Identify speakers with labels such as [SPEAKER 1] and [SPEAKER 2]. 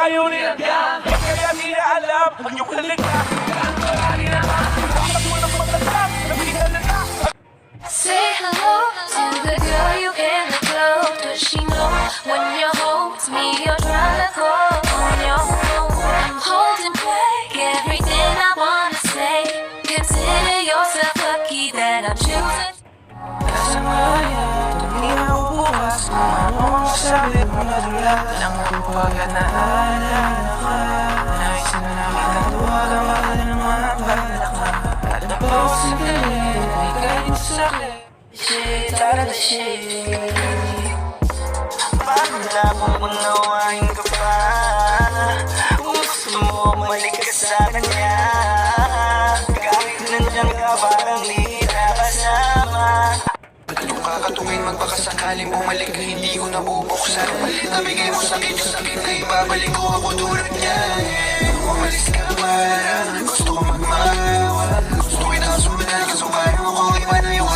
[SPEAKER 1] ayaw nilagyan. Kaya di na alam ang iyong kaligtasan. Ang marami na makakita mo ng pagkatap. Nabigyan na ka.
[SPEAKER 2] Say hello to the girl you in the club. Does she know when you're home? It's me you're trying to call on your phone. I'm holding back everything I wanna say. Consider yourself lucky that I'm choosing.
[SPEAKER 1] Nasa maya, tuminga ko bukas. Kung ano ang sabi mo na dula lang ako pagkat naalala ka. Nais na namin ang tuwagan baka ng mga balak ka. At nabaw sandali, di ka rin sa akin. Shit, talaga shit. Paano na kung unawain ka pa? Kung gusto mo, malik ka sa kanya. Kahit nandiyan ka parang di na kasama.
[SPEAKER 3] Kung kakatuwin magpakasakaling bumalik ka hindi ko nabubuksan. Nabigay mo sa akin yung sakit na ibabalik ko ako tulad niya. Umalis ka para gusto